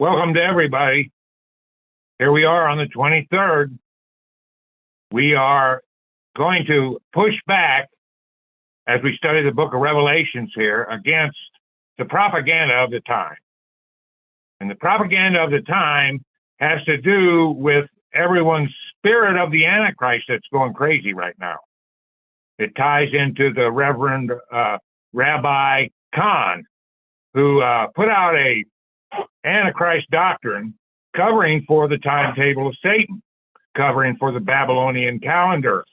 Welcome to everybody. Here we are on the 23rd. We are going to push back as we study the book of Revelations here against the propaganda of the time. And the propaganda of the time has to do with everyone's spirit of the Antichrist that's going crazy right now. It ties into the Reverend Rabbi Khan, who put out a Antichrist doctrine covering for the timetable of Satan, covering for the Babylonian calendar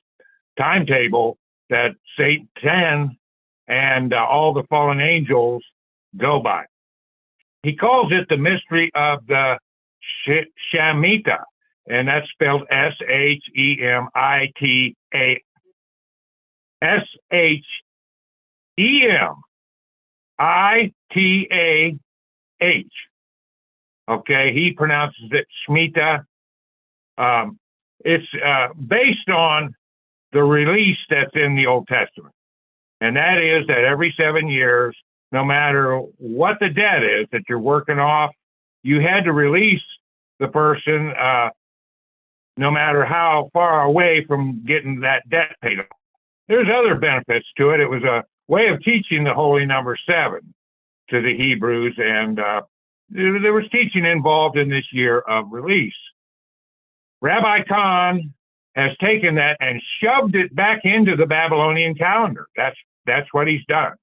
timetable that Satan and all the fallen angels go by. He calls it the mystery of the Shemitah, and that's spelled S-H-E-M-I-T-A. S-H-E-M-I-T-A-H. Okay, he pronounces it Shemitah. It's based on the release that's in the Old Testament. And that is that every 7 years, no matter what the debt is that you're working off, you had to release the person no matter how far away from getting that debt paid off. There's other benefits to it. It was a way of teaching the holy number 7 to the Hebrews, and there was teaching involved in this year of release. Rabbi Khan has taken that and shoved it back into the Babylonian calendar. That's what he's done.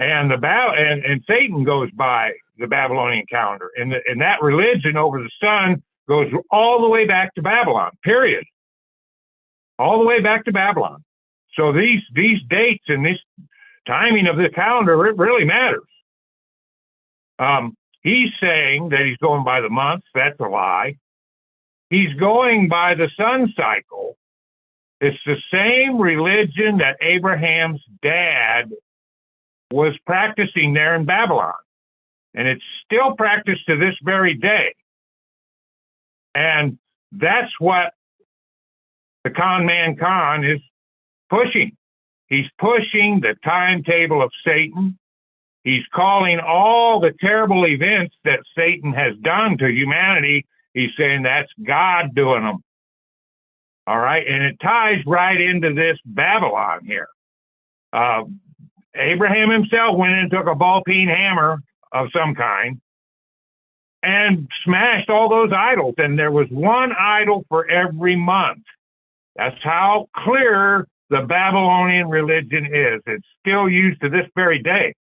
And and Satan goes by the Babylonian calendar, and that religion over the sun goes all the way back to Babylon. Period. All the way back to Babylon. So these dates and this timing of the calendar, it really matters. He's saying that he's going by the months. That's a lie. He's going by the sun cycle. It's the same religion that Abraham's dad was practicing there in Babylon. And it's still practiced to this very day. And that's what the con man Khan is pushing. He's pushing the timetable of Satan. He's calling all the terrible events that Satan has done to humanity. He's saying that's God doing them. All right. And it ties right into this Babylon here. Abraham himself went and took a ball-peen hammer of some kind and smashed all those idols. And there was one idol for every month. That's how clear the Babylonian religion is. It's still used to this very day.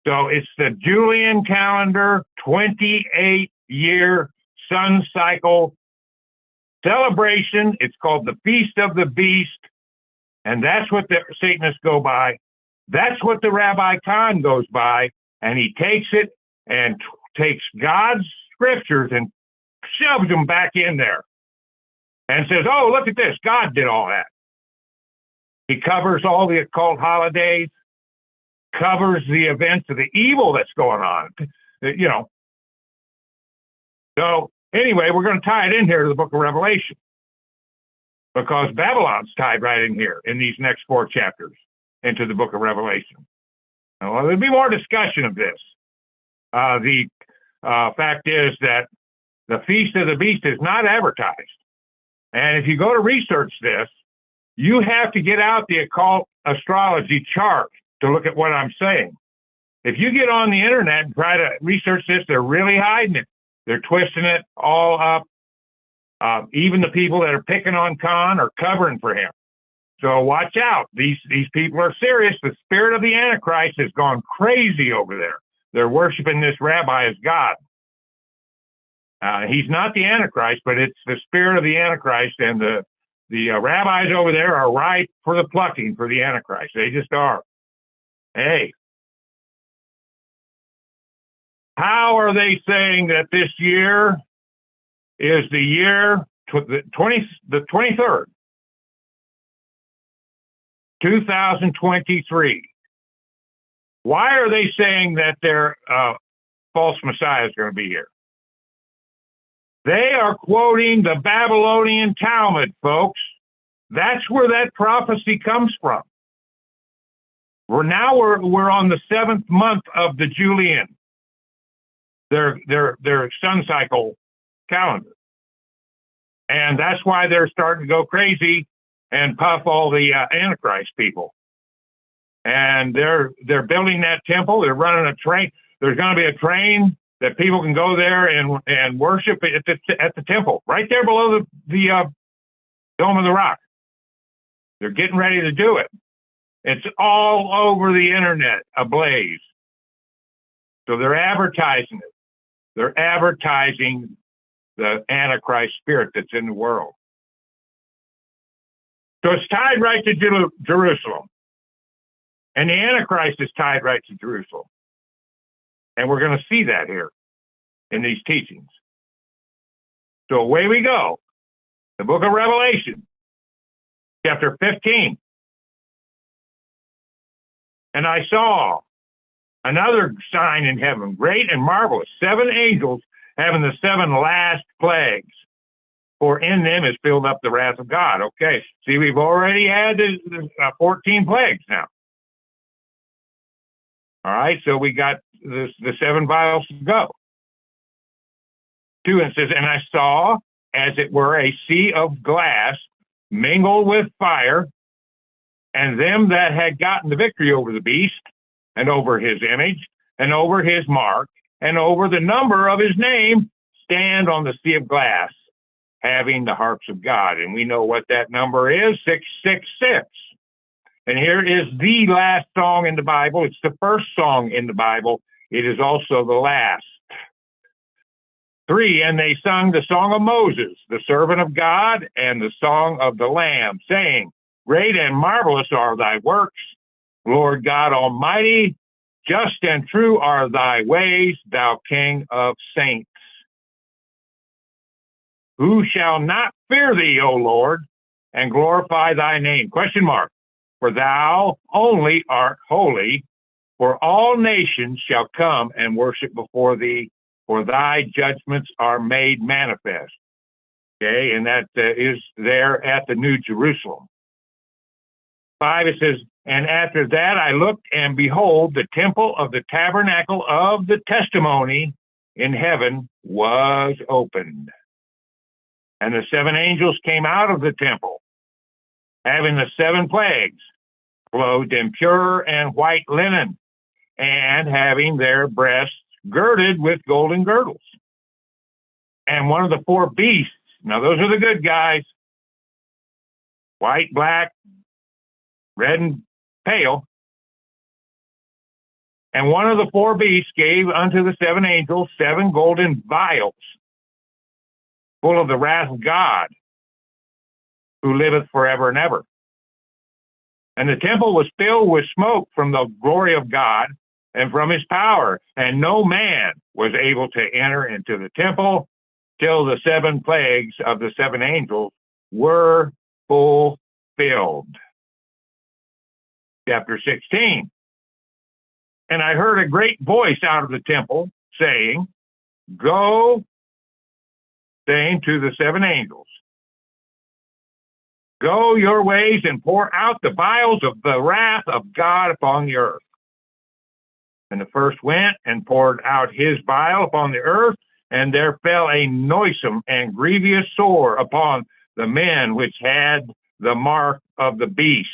So it's the Julian calendar, 28-year sun cycle celebration. It's called the Feast of the Beast, and that's what the Satanists go by. That's what the Rabbi Khan goes by, and he takes it and takes God's scriptures and shoves them back in there and says, oh, look at this. God did all that. He covers all the occult holidays, covers the events of the evil that's going on, you know. So anyway, we're going to tie it in here to the book of Revelation because Babylon's tied right in here in these next 4 chapters into the book of Revelation. Well, there'll be more discussion of this. The fact is that the Feast of the Beast is not advertised. And if you go to research this, you have to get out the occult astrology chart to look at what I'm saying. If you get on the internet and try to research this, they're really hiding it. They're twisting it all up. Even the people that are picking on Khan are covering for him. So watch out. These people are serious. The spirit of the Antichrist has gone crazy over there. They're worshiping this rabbi as God. He's not the Antichrist, but it's the spirit of the Antichrist, and the rabbis over there are ripe for the plucking for the Antichrist. They just are. Hey, how are they saying that this year is the year the 23rd, 2023? Why are they saying that their false Messiah is going to be here? They are quoting the Babylonian Talmud, folks. That's where that prophecy comes from. We're on the 7th month of the Julian. their sun cycle calendar. And that's why they're starting to go crazy and puff all the Antichrist people. And they're building that temple. They're running a train. There's going to be a train that people can go there and worship at the temple, right there below the Dome of the Rock. They're getting ready to do it. It's all over the internet, ablaze. So they're advertising it. They're advertising the Antichrist spirit that's in the world. So it's tied right to Jerusalem. And the Antichrist is tied right to Jerusalem. And we're going to see that here in these teachings. So away we go. The book of Revelation, chapter 15. And I saw another sign in heaven, great and marvelous, 7 angels having the 7 last plagues. For in them is filled up the wrath of God. Okay, see, we've already had the 14 plagues now. All right, so we got the 7 vials to go. 2, and it says, and I saw, as it were, a sea of glass mingled with fire, and them that had gotten the victory over the beast, and over his image, and over his mark, and over the number of his name, stand on the sea of glass, having the harps of God. And we know what that number is, 666. And here is the last song in the Bible. It's the first song in the Bible. It is also the last. 3, and they sung the song of Moses, the servant of God, and the song of the Lamb, saying, great and marvelous are thy works, Lord God Almighty. Just and true are thy ways, thou King of saints. Who shall not fear thee, O Lord, and glorify thy name? Question mark. For thou only art holy, for all nations shall come and worship before thee, for thy judgments are made manifest. Okay, and that is there at the New Jerusalem. 5, it says, and after that I looked, and behold, the temple of the tabernacle of the testimony in heaven was opened. And the 7 angels came out of the temple, having the 7 plagues, clothed in pure and white linen, and having their breasts girded with golden girdles. And one of the 4 beasts, now those are the good guys, white, black, red, and pale. And one of the 4 beasts gave unto the 7 angels 7 golden vials, full of the wrath of God, who liveth forever and ever. And the temple was filled with smoke from the glory of God and from his power, and no man was able to enter into the temple till the 7 plagues of the 7 angels were fulfilled. Chapter 16. And I heard a great voice out of the temple saying, go, saying to the 7 angels, go your ways and pour out the vials of the wrath of God upon the earth. And the first went and poured out his vial upon the earth, and there fell a noisome and grievous sore upon the men which had the mark of the beast,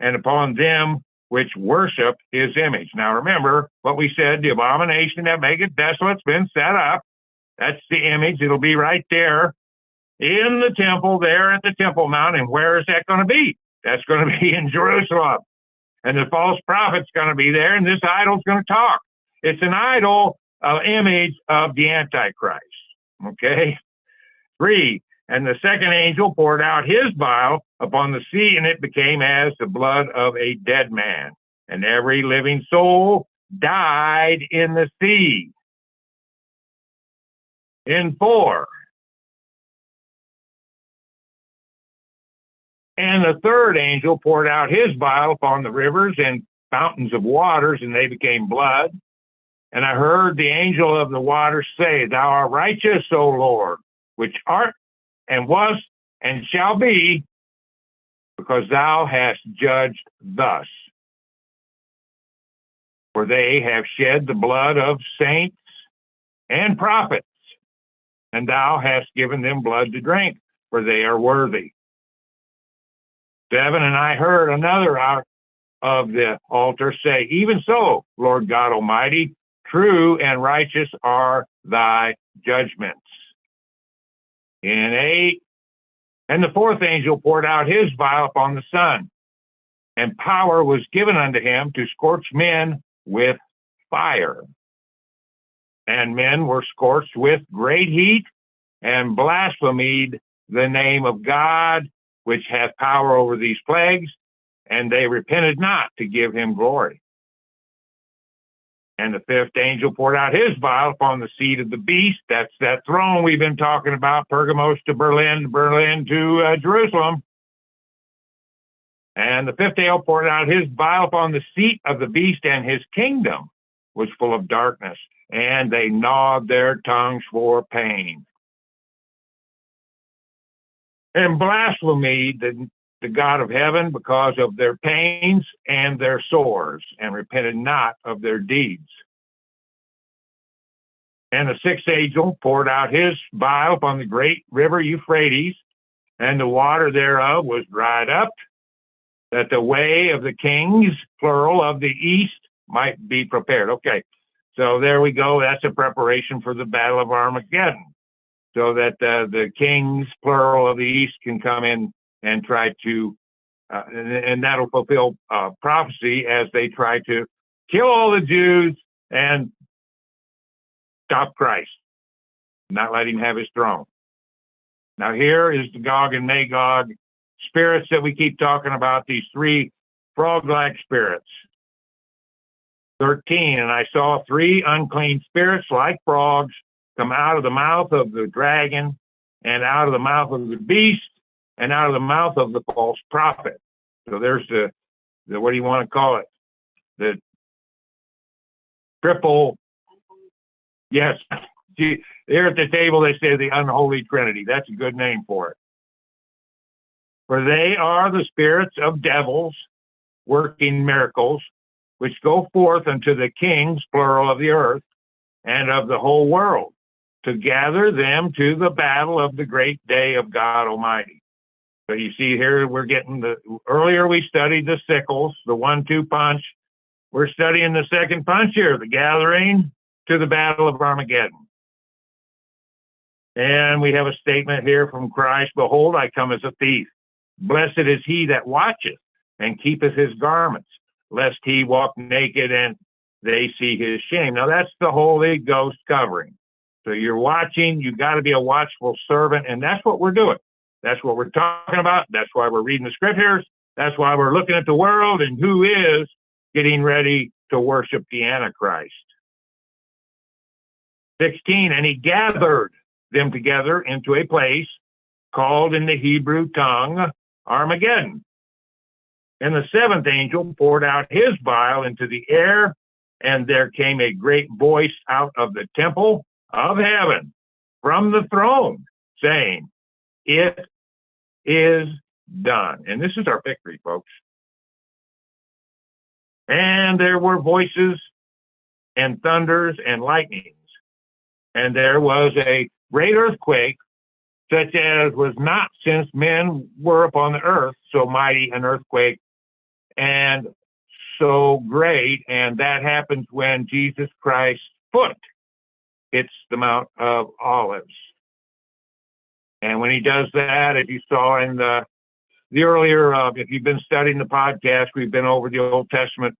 and upon them which worship his image. Now remember what we said, the abomination that maketh desolate's been set up. That's the image. It'll be right there in the temple, there at the Temple Mount. And where is that going to be? That's going to be in Jerusalem. And the false prophet's going to be there, and this idol's going to talk. It's an idol, image of the Antichrist. Okay? 3, and the 2nd angel poured out his vial upon the sea, and it became as the blood of a dead man. And every living soul died in the sea. In 4, and the 3rd angel poured out his vial upon the rivers and fountains of waters, and they became blood. And I heard the angel of the waters say, thou art righteous, O Lord, which art and was and shall be, because thou hast judged thus. For they have shed the blood of saints and prophets, and thou hast given them blood to drink, for they are worthy. 7, and I heard another out of the altar say, Even so, Lord God Almighty, true and righteous are thy judgments. In 8, and the fourth angel poured out his vial upon the sun, and power was given unto him to scorch men with fire. And men were scorched with great heat, and blasphemed the name of God, which hath power over these plagues, and they repented not to give him glory. And the fifth angel poured out his vial upon the seat of the beast. That's that throne we've been talking about, Pergamos to Berlin, Berlin to Jerusalem. And the fifth angel poured out his vial upon the seat of the beast, and his kingdom was full of darkness, and they gnawed their tongues for pain. And blasphemed the God of heaven because of their pains and their sores, and repented not of their deeds. And the sixth angel poured out his vial upon the great river Euphrates, and the water thereof was dried up, that the way of the kings, plural, of the east might be prepared. Okay, so there we go. That's a preparation for the Battle of Armageddon, so that the kings, plural, of the east can come in and try to, and that'll fulfill prophecy as they try to kill all the Jews and stop Christ, not let him have his throne. Now here is the Gog and Magog spirits that we keep talking about, these three frog-like spirits. 13, and I saw three unclean spirits like frogs come out of the mouth of the dragon, and out of the mouth of the beast, and out of the mouth of the false prophet. So there's the what do you want to call it? The triple, yes. Here at the table they say the unholy trinity. That's a good name for it. For they are the spirits of devils working miracles, which go forth unto the kings, plural, of the earth, and of the whole world, to gather them to the battle of the great day of God Almighty. So you see here, we're getting earlier we studied the sickles, the 1-2 punch. We're studying the second punch here, the gathering to the battle of Armageddon. And we have a statement here from Christ, Behold, I come as a thief. Blessed is he that watcheth and keepeth his garments, lest he walk naked and they see his shame. Now that's the Holy Ghost covering. So you're watching, you got to be a watchful servant, and that's what we're doing. That's what we're talking about. That's why we're reading the scriptures. That's why we're looking at the world and who is getting ready to worship the Antichrist. 16, and he gathered them together into a place called in the Hebrew tongue Armageddon. And the seventh angel poured out his vial into the air, and there came a great voice out of the temple of heaven from the throne, saying, It is done. And this is our victory, folks. And there were voices and thunders and lightnings, and there was a great earthquake, such as was not since men were upon the earth, so mighty an earthquake and so great. And that happens when Jesus Christ's foot hits the Mount of Olives. And when he does that, as you saw in the earlier, if you've been studying the podcast, we've been over the Old Testament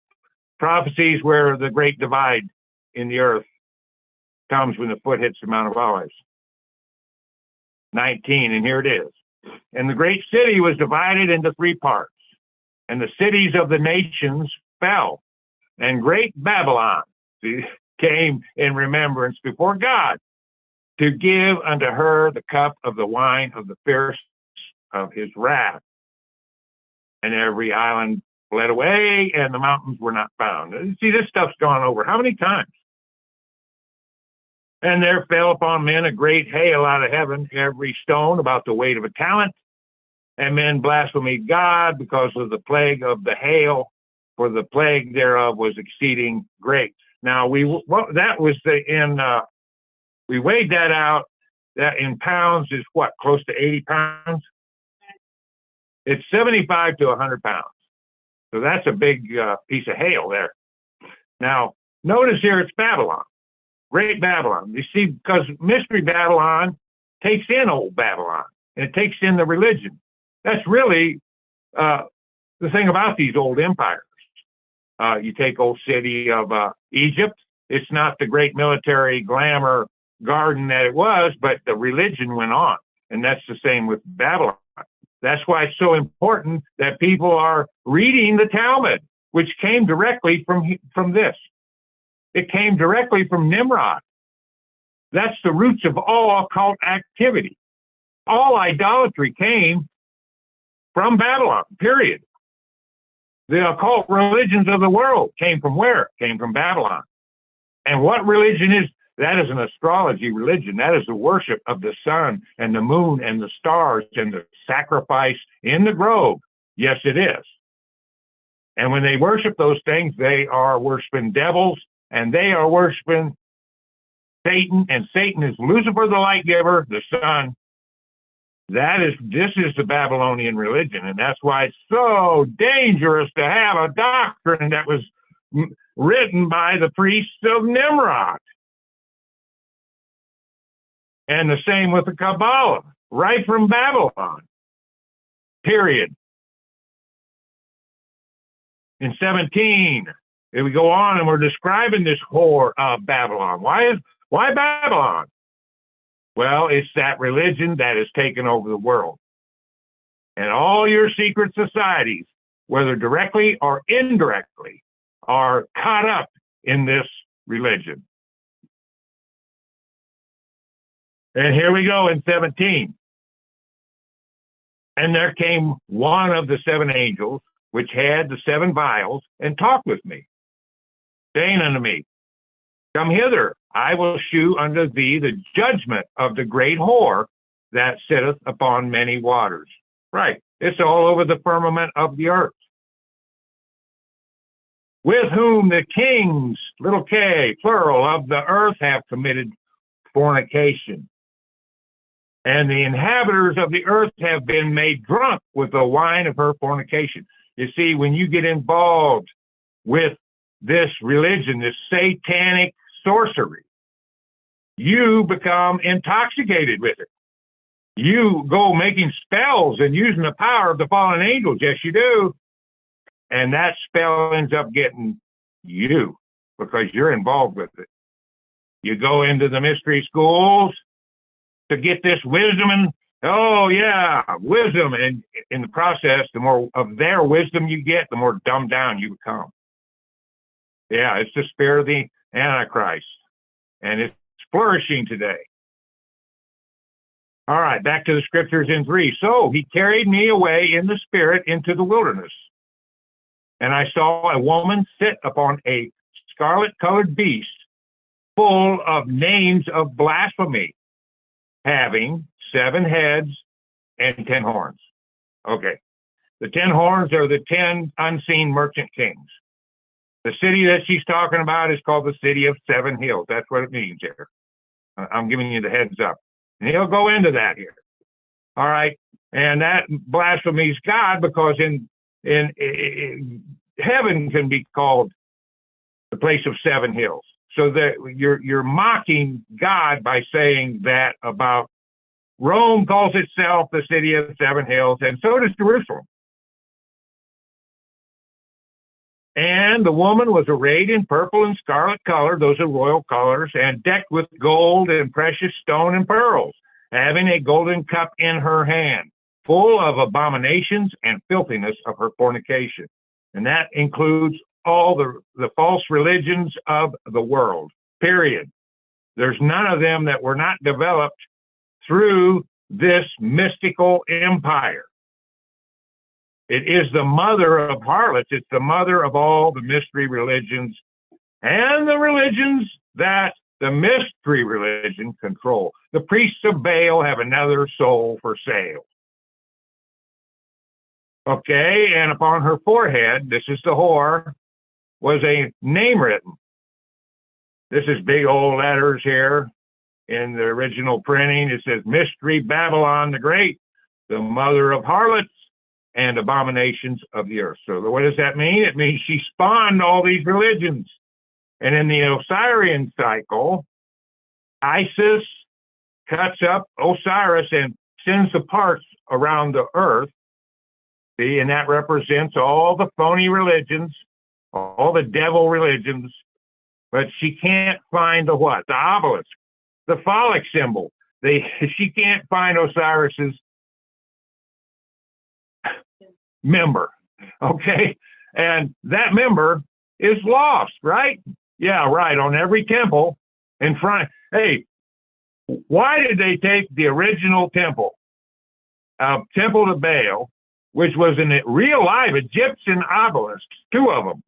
prophecies where the great divide in the earth comes when the foot hits the Mount of Olives. 19, and here it is. And the great city was divided into three parts, and the cities of the nations fell, and great Babylon came in remembrance before God to give unto her the cup of the wine of the fierce of his wrath. And every island fled away, and the mountains were not found. See, this stuff's gone over how many times? And there fell upon men a great hail out of heaven, every stone about the weight of a talent. And men blasphemed God because of the plague of the hail, for the plague thereof was exceeding great. Now that was in We weighed that out. That in pounds is what, close to 80 pounds? It's 75 to 100 pounds. So that's a big piece of hail there. Now, notice here it's Babylon, Great Babylon. You see, because Mystery Babylon takes in Old Babylon, and it takes in the religion. That's really the thing about these old empires. You take old city of Egypt, it's not the great military glamour garden that it was, but the religion went on. And that's the same with Babylon. That's why it's so important that people are reading the Talmud, which came directly from this. It came directly from Nimrod. That's the roots of all occult activity. All idolatry came from Babylon, period. The occult religions of the world came from where? Came from Babylon. And what religion is? That is an astrology religion. That is the worship of the sun and the moon and the stars and the sacrifice in the grove. Yes, it is. And when they worship those things, they are worshiping devils and they are worshiping Satan. And Satan is Lucifer, the light giver, the sun. This is the Babylonian religion. And that's why it's so dangerous to have a doctrine that was written by the priests of Nimrod. And the same with the Kabbalah, right from Babylon, period. In 17, if we go on and we're describing this whore of Babylon. Why Babylon? Well, it's that religion that has taken over the world. And all your secret societies, whether directly or indirectly, are caught up in this religion. And here we go in 17. And there came one of the seven angels, which had the seven vials, and talked with me, saying unto me, Come hither, I will shew unto thee the judgment of the great whore that sitteth upon many waters. Right, it's all over the firmament of the earth. With whom the kings, little k, plural, of the earth have committed fornication. And the inhabitants of the earth have been made drunk with the wine of her fornication. You see, when you get involved with this religion, this satanic sorcery, you become intoxicated with it. You go making spells and using the power of the fallen angels. Yes, you do. And that spell ends up getting you because you're involved with it. You go into the mystery schools to get this wisdom and, wisdom. And in the process, the more of their wisdom you get, the more dumbed down you become. Yeah, it's the spirit of the Antichrist. And it's flourishing today. All right, back to the scriptures in 3. So he carried me away in the spirit into the wilderness. And I saw a woman sit upon a scarlet-colored beast full of names of blasphemy, having 7 heads and 10 horns. Okay. The 10 horns are the 10 unseen merchant kings. The city that she's talking about is called the city of 7 hills. That's what it means here. I'm giving you the heads up. And he'll go into that here. All right. And that blasphemies God because in heaven can be called the place of 7 hills. So that you're mocking God by saying that about Rome calls itself the city of 7 hills, and so does Jerusalem. And the woman was arrayed in purple and scarlet color, those are royal colors, and decked with gold and precious stone and pearls, having a golden cup in her hand, full of abominations and filthiness of her fornication. And that includes all the false religions of the world, period. There's none of them that were not developed through this mystical empire. It is the mother of harlots. It's the mother of all the mystery religions and the religions that the mystery religion control. The priests of Baal have another soul for sale. Okay, and upon her forehead, this is the whore, was a name written. This is big old letters here. in the original printing, it says Mystery Babylon the Great, the mother of harlots and abominations of the earth. So what does that mean? It means she spawned all these religions. And in the Osirian cycle, Isis cuts up Osiris and sends the parts around the earth. See, and that represents all the phony religions, all the devil religions, but she can't find the what? The obelisk, the phallic symbol. She can't find Osiris's member, okay? And that member is lost, right? Yeah, right, on every temple in front. Hey, why did they take the original temple, Temple to Baal, which was a real live Egyptian obelisk, two of them,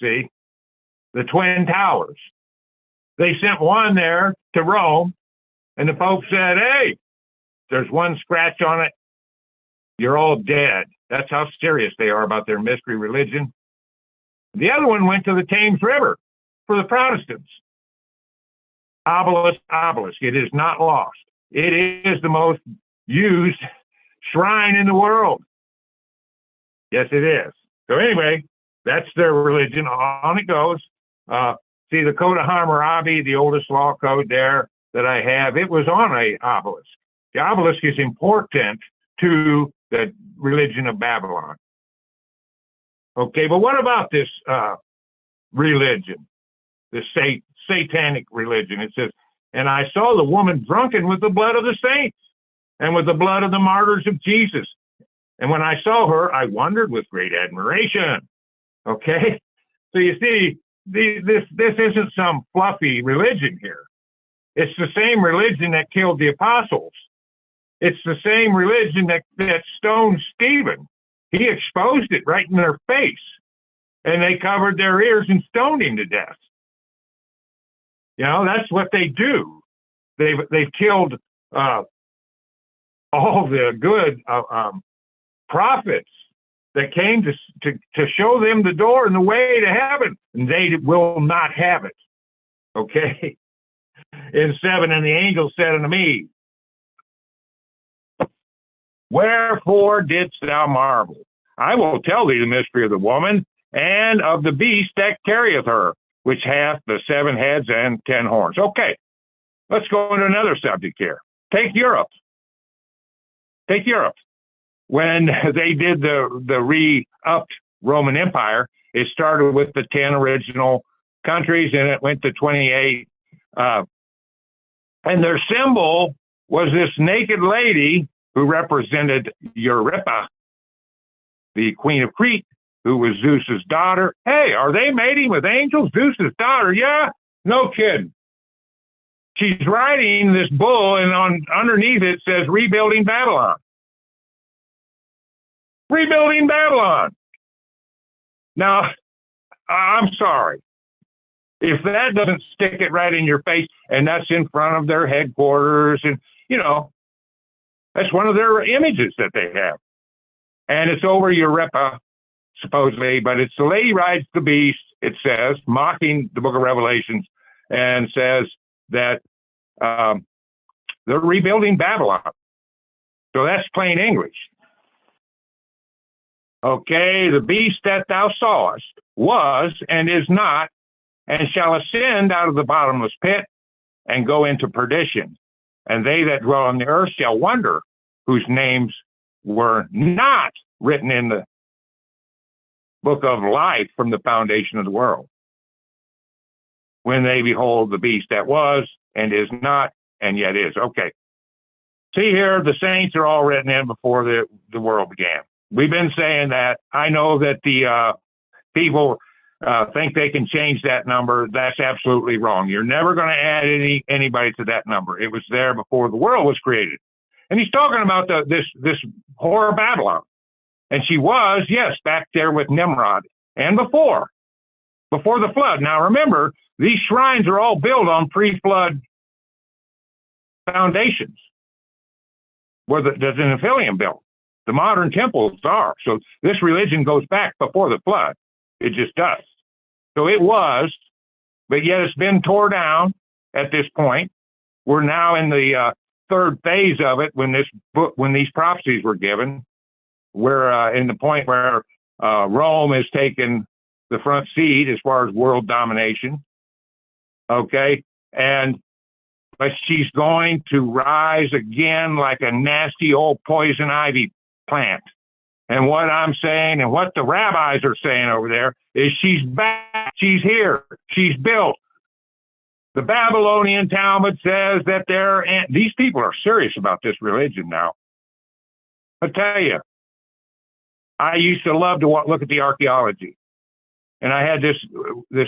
see, the Twin Towers. They sent one there to Rome, and the Pope said, hey, there's one scratch on it, you're all dead. That's how serious they are about their mystery religion. The other one went to the Thames River for the Protestants. Obelisk, obelisk. It is not lost. It is the most used shrine in the world. Yes, it is. So anyway, that's their religion. On it goes. See, the Code of Hammurabi, the oldest law code there that I have, it was on a obelisk. The obelisk is important to the religion of Babylon. Okay, but what about this religion, this satanic religion? It says, and I saw the woman drunken with the blood of the saints and with the blood of the martyrs of Jesus. And when I saw her, I wondered with great admiration. Okay, so you see, this isn't some fluffy religion here. It's the same religion that killed the apostles. It's the same religion that stoned Stephen. He exposed it right in their face, and they covered their ears and stoned him to death. You know, that's what they do. They've killed all the good prophets that came to show them the door and the way to heaven, and they will not have it. Okay? In 7, and the angel said unto me, wherefore didst thou marvel? I will tell thee the mystery of the woman and of the beast that carrieth her, which hath the 7 heads and 10 horns. Okay, let's go into another subject here. Take Europe. Take Europe. When they did the re-upped Roman Empire, it started with the 10 original countries, and it went to 28. And their symbol was this naked lady who represented Eurippa, the queen of Crete, who was Zeus's daughter. Hey, are they mating with angels? Zeus's daughter? Yeah, no kidding. She's riding this bull, and underneath it says rebuilding Babylon. Rebuilding Babylon. Now, I'm sorry. If that doesn't stick it right in your face, and that's in front of their headquarters, and, you know, that's one of their images that they have. And it's over Eurippa, supposedly, but it's the lady rides the beast, it says, mocking the book of Revelations, and says that they're rebuilding Babylon. So that's plain English. Okay, the beast that thou sawest was and is not, and shall ascend out of the bottomless pit and go into perdition. And they that dwell on the earth shall wonder, whose names were not written in the book of life from the foundation of the world, when they behold the beast that was and is not and yet is. Okay. See here, the saints are all written in before the world began. We've been saying that. I know that the people think they can change that number. That's absolutely wrong. You're never going to add anybody to that number. It was there before the world was created. And he's talking about this whore Babylon. And she was, yes, back there with Nimrod and before the flood. Now remember, these shrines are all built on pre-flood foundations, where the Nephilim built. The modern temples are. So this religion goes back before the flood. It just does. So it was, but yet it's been tore down at this point. We're now in the third phase of it when these prophecies were given. We're in the point where Rome has taken the front seat as far as world domination. Okay, but she's going to rise again like a nasty old poison ivy plant. And what I'm saying and what the rabbis are saying over there is she's back. She's here. She's built. The Babylonian Talmud says that these people are serious about this religion now. I tell you, I used to love to look at the archaeology. And I had this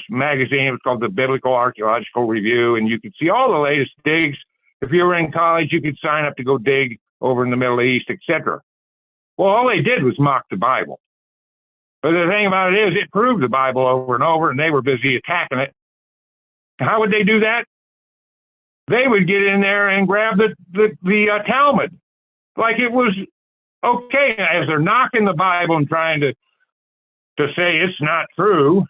magazine, it was called the Biblical Archaeological Review, and you could see all the latest digs. If you were in college, you could sign up to go dig over in the Middle East, etc. Well, all they did was mock the Bible. But the thing about it is, it proved the Bible over and over, and they were busy attacking it. How would they do that? They would get in there and grab the Talmud, like it was okay, as they're knocking the Bible and trying to say it's not true,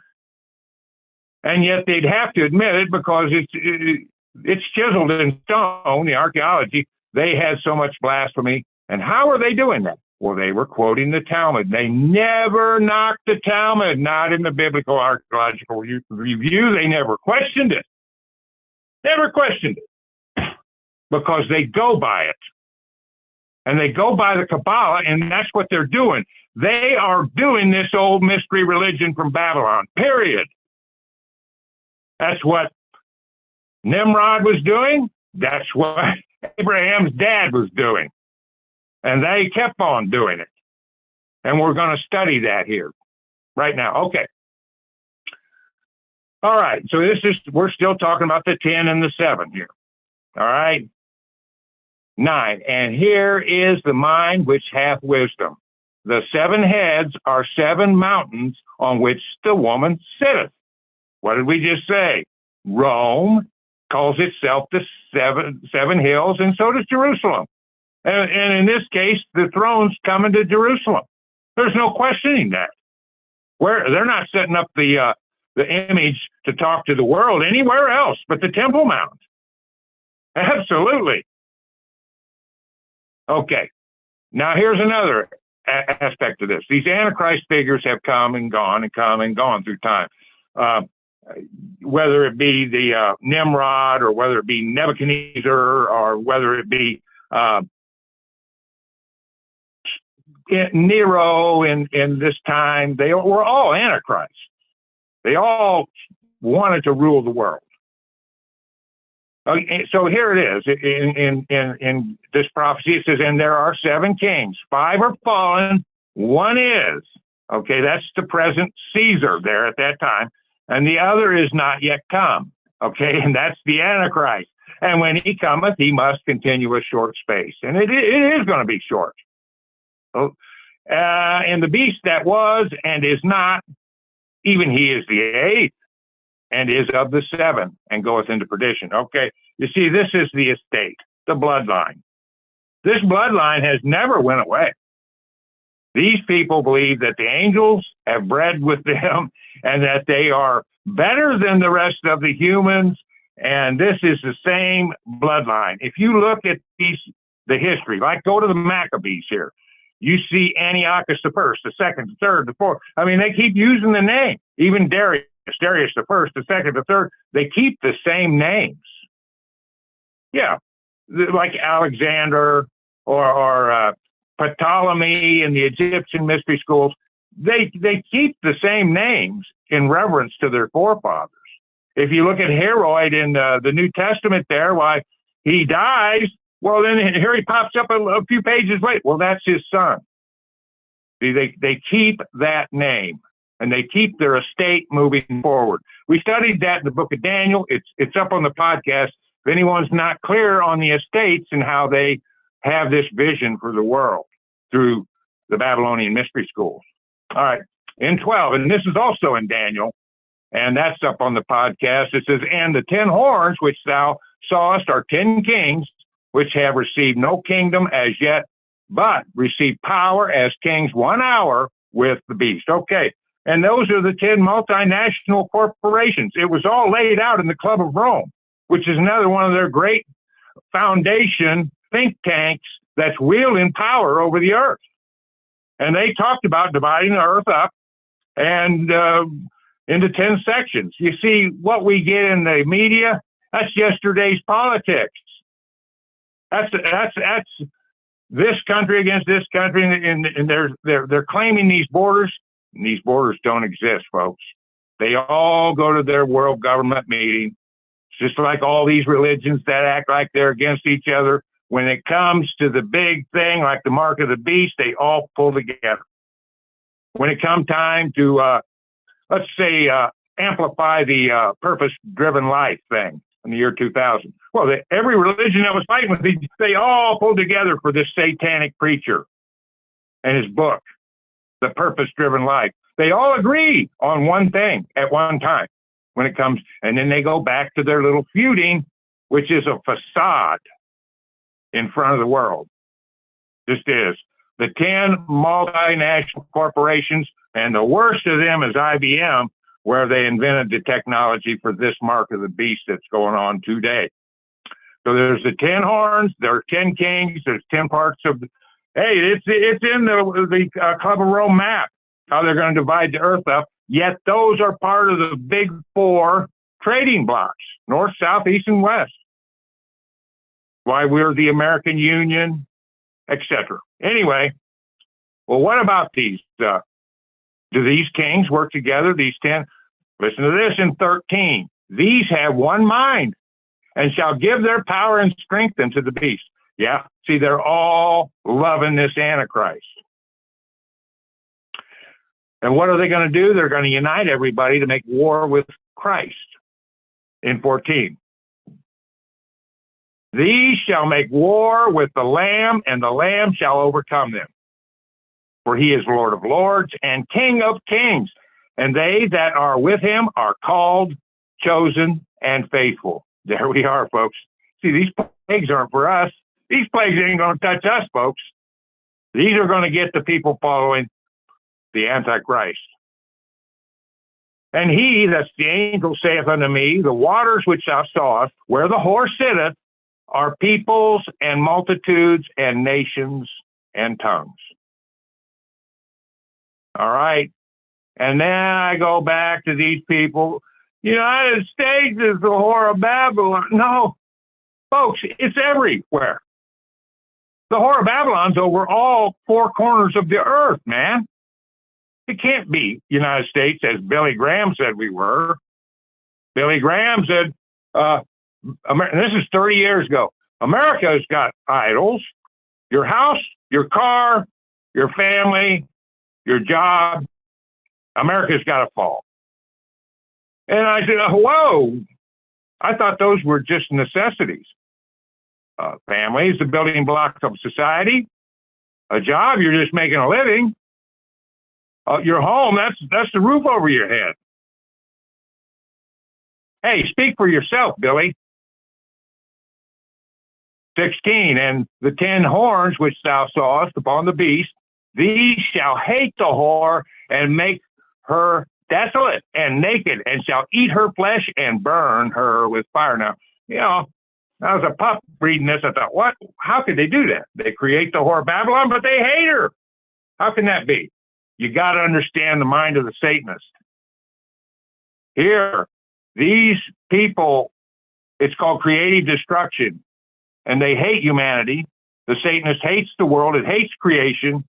and yet they'd have to admit it because it's chiseled in stone, the archaeology. They had so much blasphemy. And how are they doing that? Well, they were quoting the Talmud. They never knocked the Talmud, not in the Biblical Archaeological Review. They never questioned it. Never questioned it. Because they go by it. And they go by the Kabbalah, and that's what they're doing. They are doing this old mystery religion from Babylon, period. That's what Nimrod was doing. That's what Abraham's dad was doing. And they kept on doing it. And we're going to study that here right now. Okay. All right. So we're still talking about the 10 and the 7 here. All right. 9. And here is the mind which hath wisdom. The 7 heads are 7 mountains on which the woman sitteth. What did we just say? Rome calls itself the seven hills, and so does Jerusalem. And in this case, the throne's coming to Jerusalem. There's no questioning that. They're not setting up the image to talk to the world anywhere else but the Temple Mount. Absolutely. Okay. Now here's another aspect of this. These Antichrist figures have come and gone through time. Whether it be the Nimrod, or whether it be Nebuchadnezzar, or whether it be Nero in this time, they were all Antichrists. They all wanted to rule the world. So here it is in this prophecy. It says, and there are 7 kings. 5 are fallen. 1 is. Okay, that's the present Caesar there at that time. And the other is not yet come. Okay, and that's the Antichrist. And when he cometh, he must continue a short space. And it is going to be short. And the beast that was and is not, even he is the 8th, and is of the 7, and goeth into perdition. Okay, you see, this is the estate, the bloodline. This bloodline has never went away. These people believe that the angels have bred with them, and that they are better than the rest of the humans, and this is the same bloodline. If you look at the history, like go to the Maccabees here, you see Antiochus the First, the second, the third, the fourth. I mean, they keep using the name. Even Darius the First, the second, the third. They keep the same names. Yeah, like Alexander or Ptolemy in the Egyptian mystery schools. They keep the same names in reverence to their forefathers. If you look at Herod in the New Testament there, why he dies, well, then here he pops up a few pages later. Well, that's his son. See, they keep that name, and they keep their estate moving forward. We studied that in the book of Daniel. It's up on the podcast. If anyone's not clear on the estates and how they have this vision for the world through the Babylonian mystery schools. All right, in 12, and this is also in Daniel, and that's up on the podcast. It says, and the 10 horns which thou sawest are 10 kings, which have received no kingdom as yet, but receive power as kings 1 hour with the beast. Okay, and those are the 10 multinational corporations. It was all laid out in the Club of Rome, which is another one of their great foundation think tanks that's wielding power over the earth. And they talked about dividing the earth up and into 10 sections. You see, what we get in the media, that's yesterday's politics. That's this country against this country, and they're claiming these borders, and these borders don't exist, folks. They all go to their world government meeting. It's just like all these religions that act like they're against each other. When it comes to the big thing, like the mark of the beast, they all pull together. When it comes time to, let's say, amplify the purpose-driven life thing in the year 2000, well, every religion that was fighting with these, they all pulled together for this satanic preacher and his book, The Purpose-Driven Life. They all agree on one thing at one time when it comes, and then they go back to their little feuding, which is a facade in front of the world. Just is. The 10 multinational corporations, and the worst of them is IBM, where they invented the technology for this mark of the beast that's going on today. So there's the 10 horns, there are 10 kings, there's 10 parts of, hey, it's in the Club of Rome map, how they're going to divide the earth up, yet those are part of the big four trading blocks, north, south, east, and west. Why we're the American Union, etc. Anyway, well, what about these? Do these kings work together, these 10? Listen to this in 13. These have one mind and shall give their power and strength unto the beast. Yeah, see, they're all loving this Antichrist. And what are they going to do? They're going to unite everybody to make war with Christ in 14. These shall make war with the Lamb, and the Lamb shall overcome them. For he is Lord of lords and King of kings, and they that are with him are called, chosen, and faithful. There we are, folks. See, these plagues aren't for us. These plagues ain't going to touch us, folks. These are going to get the people following the Antichrist. And he, that's the angel, saith unto me, the waters which thou sawest, where the horse sitteth, are peoples and multitudes and nations and tongues. All right. And then I go back to these people. United States is the whore of Babylon. No, folks, it's everywhere. The whore of Babylon's over all four corners of the earth, man. It can't be United States, as Billy Graham said we were. Billy Graham said, this is 30 years ago, America's got idols. Your house, your car, your family, your job. America's got to fall. And I said, whoa, I thought those were just necessities. Family is the building block of society. A job, you're just making a living. Your home, that's the roof over your head. Hey, speak for yourself, Billy. 16, and the 10 horns which thou sawest upon the beast, these shall hate the whore and make her desolate and naked, and shall eat her flesh and burn her with fire. Now, I was a pup reading this. I thought, what? How could they do that? They create the whore of Babylon, but they hate her. How can that be? You got to understand the mind of the Satanist. Here, these people, it's called creative destruction, and they hate humanity. The Satanist hates the world. It hates creation.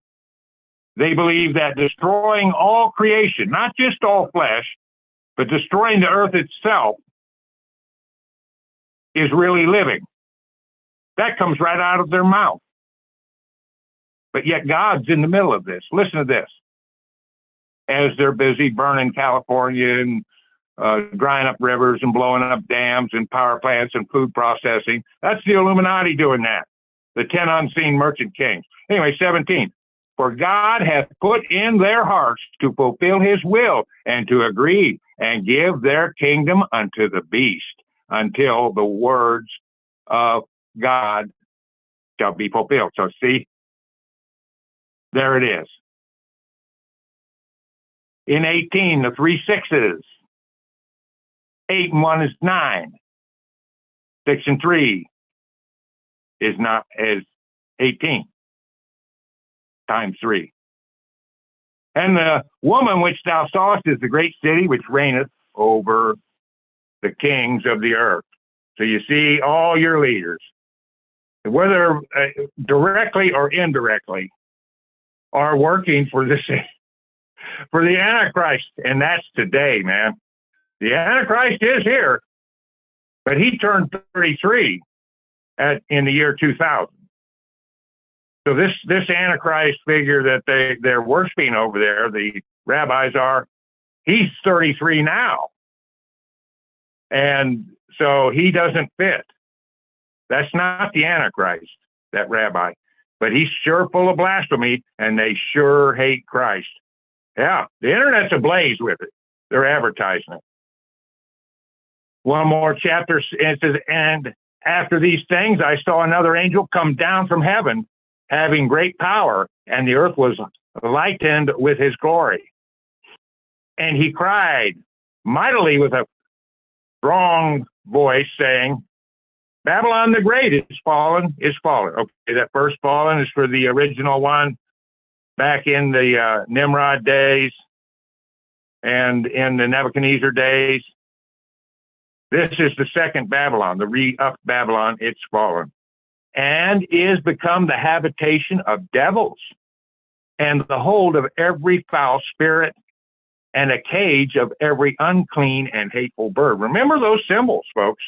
They believe that destroying all creation, not just all flesh, but destroying the earth itself, is really living. That comes right out of their mouth. But yet God's in the middle of this. Listen to this. As they're busy burning California and drying up rivers and blowing up dams and power plants and food processing, that's the Illuminati doing that. The 10 unseen merchant kings. Anyway, 17. For God hath put in their hearts to fulfill his will and to agree and give their kingdom unto the beast until the words of God shall be fulfilled. So see, there it is. In 18, the 3 sixes. 8 and 1 is 9. 6 and 3. is not as 18 times 3. And the woman which thou sawest is the great city which reigneth over the kings of the earth. So you see all your leaders, whether directly or indirectly, are working for this for the Antichrist, and that's today, man. The Antichrist is here, but he turned 33 in the year 2000. So this Antichrist figure that they're worshiping over there, the rabbis are, he's 33 now. And so he doesn't fit. That's not the Antichrist, that rabbi. But he's sure full of blasphemy, and they sure hate Christ. Yeah, the internet's ablaze with it. They're advertising it. One more chapter, and it says, and after these things, I saw another angel come down from heaven, having great power, and the earth was lightened with his glory. And he cried mightily with a strong voice, saying, Babylon the Great is fallen, is fallen. Okay, that first fallen is for the original one back in the Nimrod days and in the Nebuchadnezzar days. This is the second Babylon, the re-up Babylon, it's fallen, and is become the habitation of devils, and the hold of every foul spirit, and a cage of every unclean and hateful bird. Remember those symbols, folks.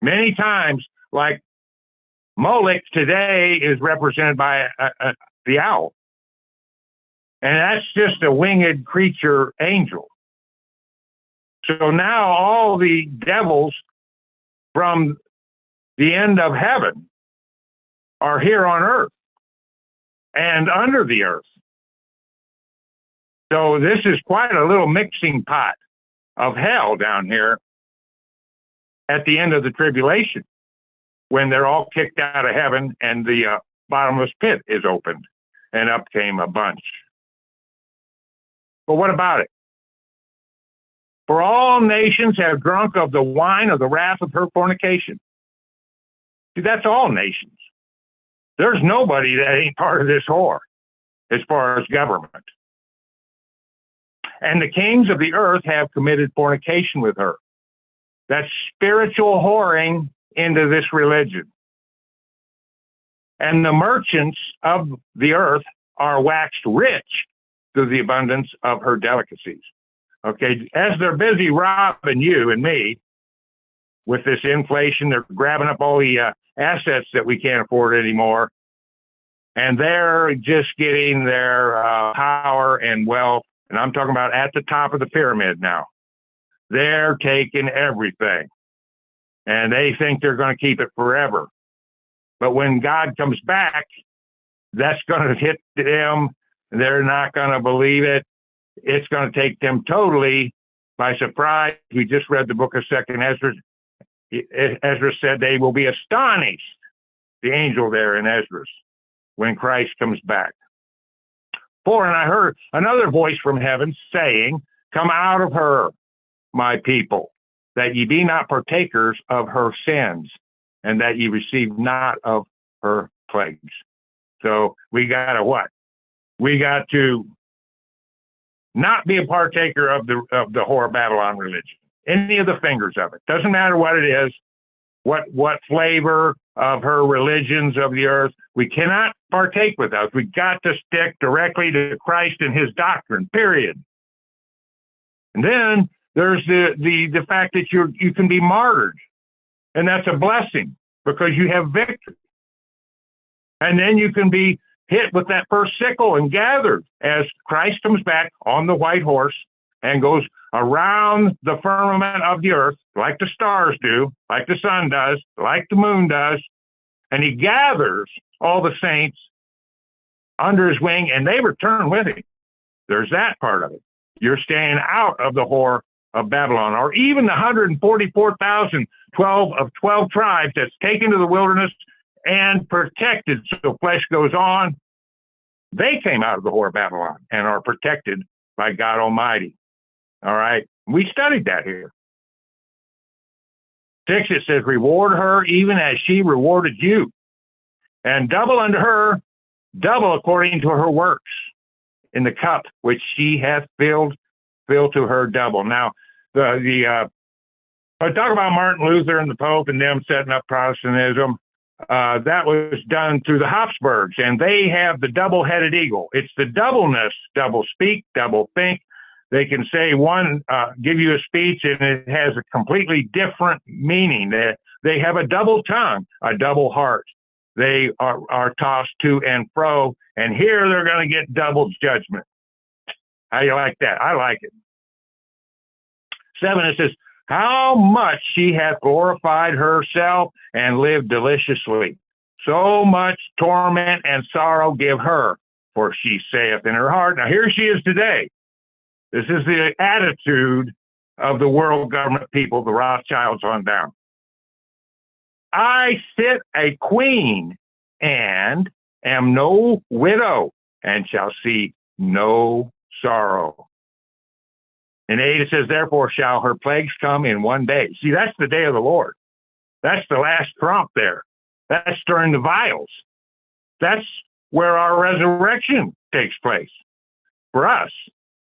Many times, like Molech today is represented by the owl. And that's just a winged creature angel. So now all the devils from the end of heaven are here on earth and under the earth. So this is quite a little mixing pot of hell down here at the end of the tribulation, when they're all kicked out of heaven and the bottomless pit is opened and up came a bunch. But what about it? For all nations have drunk of the wine of the wrath of her fornication. See, that's all nations. There's nobody that ain't part of this whore as far as government. And the kings of the earth have committed fornication with her. That's spiritual whoring into this religion. And the merchants of the earth are waxed rich through the abundance of her delicacies. Okay, as they're busy robbing you and me with this inflation, they're grabbing up all the assets that we can't afford anymore. And they're just getting their power and wealth. And I'm talking about at the top of the pyramid now. They're taking everything. And they think they're going to keep it forever. But when God comes back, that's going to hit them. They're not going to believe it. It's going to take them totally by surprise. We just read the book of Second Ezra. Ezra said they will be astonished, the angel there in Ezra's, when Christ comes back. And I heard another voice from heaven saying, come out of her, my people, that ye be not partakers of her sins, and that ye receive not of her plagues. So we got to what? We got to not be a partaker of the whore Babylon religion, any of the fingers of it. Doesn't matter what it is, what flavor of her religions of the earth. We cannot partake with us. We got to stick directly to Christ and his doctrine, period. And then there's the fact that you can be martyred, and that's a blessing because you have victory. And then you can be hit with that first sickle and gathered as Christ comes back on the white horse and goes around the firmament of the earth like the stars do, like the sun does, like the moon does, and he gathers all the saints under his wing, and they return with him. There's that part of it. You're staying out of the whore of Babylon, or even the 144,000, 12 tribes that's taken to the wilderness and protected so flesh goes on. They came out of the whore of Babylon and are protected by God Almighty. All right. We studied that here. 6, it says, reward her even as she rewarded you. and double unto her, double according to her works, in the cup which she hath filled, fill to her double. Now, I talk about Martin Luther and the Pope and them setting up Protestantism. That was done through the Habsburgs, and they have the double-headed eagle. It's the doubleness, double speak, double think. They can say one, give you a speech, and it has a completely different meaning. They have a double tongue, a double heart. They are tossed to and fro, and here they're going to get double judgment. How do you like that? I like it. 7, it says, how much she hath glorified herself and lived deliciously. So much torment and sorrow give her, for she saith in her heart. Now here she is today. This is the attitude of the world government people, the Rothschilds on down. I sit a queen and am no widow and shall see no sorrow. In 8, it says, therefore shall her plagues come in one day. See, that's the day of the Lord. That's the last trump there. That's during the vials. That's where our resurrection takes place for us.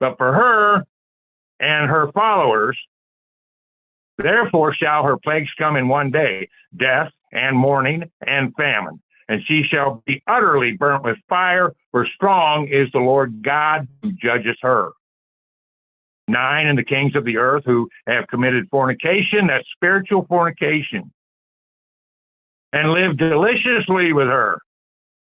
But for her and her followers, therefore shall her plagues come in one day, death and mourning and famine. And she shall be utterly burnt with fire, for strong is the Lord God who judges her. 9, and the kings of the earth who have committed fornication, that's spiritual fornication, and live deliciously with her,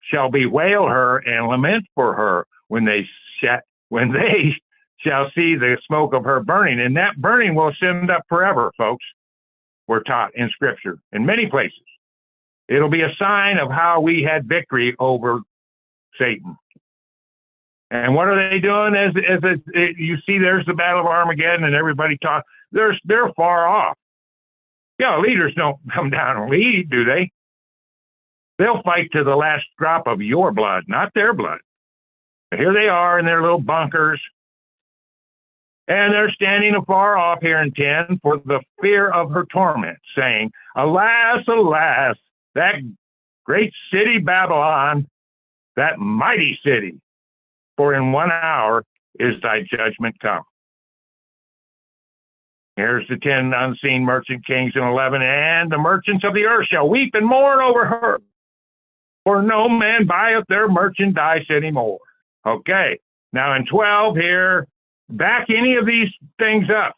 shall bewail her and lament for her when they shall see the smoke of her burning. And that burning will ascend up forever, folks. We're taught in Scripture in many places. It'll be a sign of how we had victory over Satan. And what are they doing? As you see, there's the Battle of Armageddon, and everybody talks. They're far off. Yeah, leaders don't come down and lead, do they? They'll fight to the last drop of your blood, not their blood. But here they are in their little bunkers, and they're standing afar off here in 10 for the fear of her torment, saying, alas, alas, that great city Babylon, that mighty city, for in 1 hour is thy judgment come. Here's the 10 unseen merchant kings in 11, and the merchants of the earth shall weep and mourn over her, for no man buyeth their merchandise anymore. Okay, now in 12 here, back any of these things up.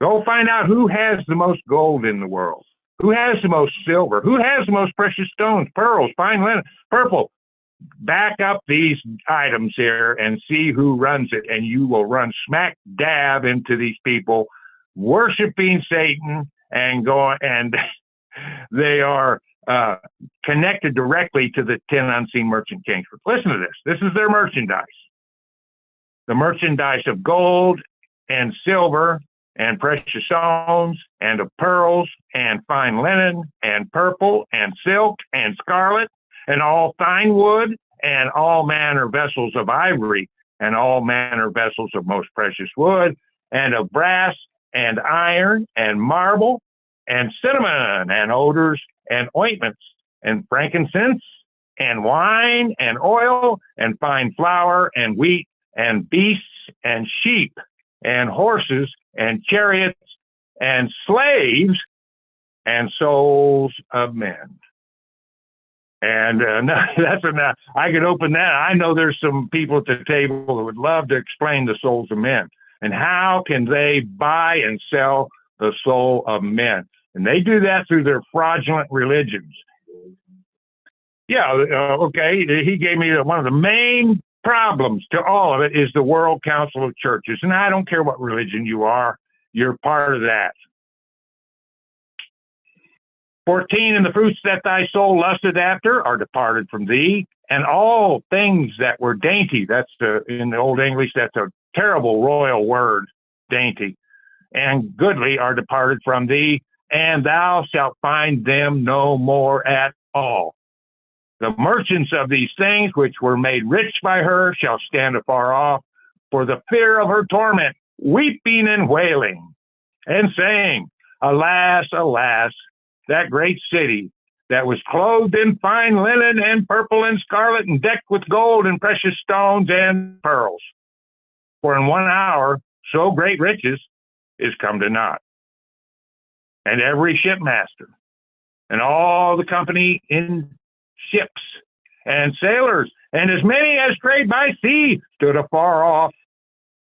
Go find out who has the most gold in the world, who has the most silver, who has the most precious stones, pearls, fine linen, purple. Back up these items here and see who runs it, and you will run smack dab into these people worshiping Satan and they are connected directly to the 10 unseen merchant kings. Listen to this. This is their merchandise. The merchandise of gold and silver and precious stones and of pearls and fine linen and purple and silk and scarlet and all fine wood, and all manner vessels of ivory, and all manner vessels of most precious wood, and of brass, and iron, and marble, and cinnamon, and odors, and ointments, and frankincense, and wine, and oil, and fine flour, and wheat, and beasts, and sheep, and horses, and chariots, and slaves, and souls of men. And that's enough. I could open that. I know there's some people at the table that would love to explain the souls of men and how can they buy and sell the soul of men. And they do that through their fraudulent religions. Yeah, okay. He gave me one of the main problems to all of it is the World Council of Churches. And I don't care what religion you are, you're part of that. 14, and the fruits that thy soul lusted after are departed from thee, and all things that were dainty, that's in the Old English, that's a terrible royal word, dainty, and goodly are departed from thee, and thou shalt find them no more at all. The merchants of these things which were made rich by her shall stand afar off for the fear of her torment, weeping and wailing, and saying, alas, alas, that great city, that was clothed in fine linen and purple and scarlet and decked with gold and precious stones and pearls. For in 1 hour so great riches is come to naught. And every shipmaster and all the company in ships and sailors and as many as trade by sea stood afar off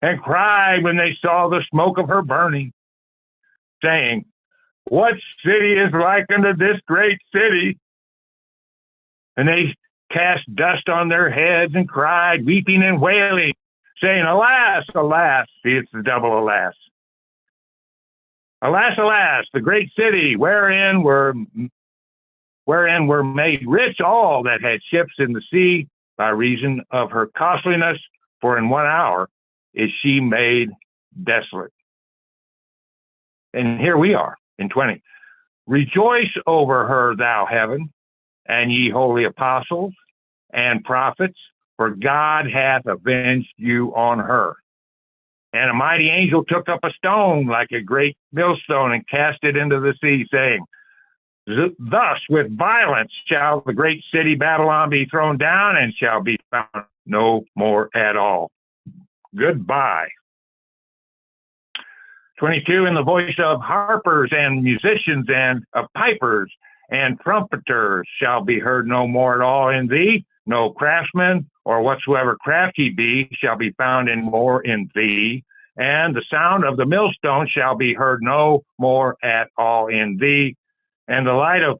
and cried when they saw the smoke of her burning, saying, What city is like unto this great city? And they cast dust on their heads and cried, weeping and wailing, saying, Alas, alas, see, it's the double alas. Alas, alas, the great city wherein were made rich all that had ships in the sea by reason of her costliness, for in 1 hour is she made desolate. And here we are in 20. Rejoice over her, thou heaven, and ye holy apostles and prophets, for God hath avenged you on her. And a mighty angel took up a stone like a great millstone and cast it into the sea, saying, Thus with violence shall the great city Babylon be thrown down and shall be found no more at all. Goodbye. 22, in the voice of harpers and musicians and of pipers and trumpeters shall be heard no more at all in thee. No craftsman or whatsoever craft he be shall be found any more in thee. And the sound of the millstone shall be heard no more at all in thee. And the light of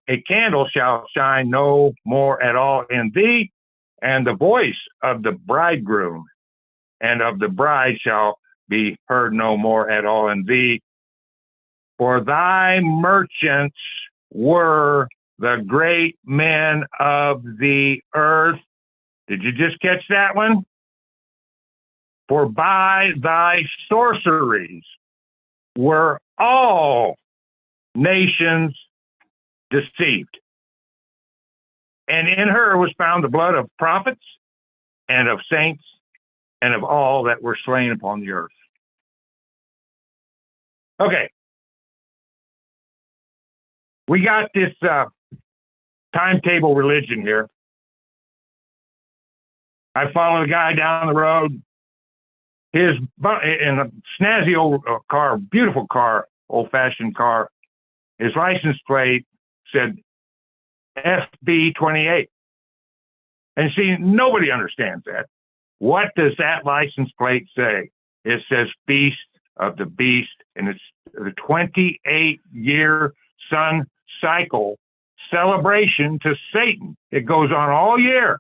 a candle shall shine no more at all in thee. And the voice of the bridegroom and of the bride shall be heard no more at all in thee. For thy merchants were the great men of the earth. Did you just catch that one? For by thy sorceries were all nations deceived. And in her was found the blood of prophets and of saints and of all that were slain upon the earth. Okay. We got this timetable religion here. I followed a guy down the road. His in a snazzy old car, beautiful car, old-fashioned car. His license plate said FB28. And see, nobody understands that. What does that license plate say? It says Feast of the Beast, and it's the 28-year sun cycle celebration to Satan. It goes on all year.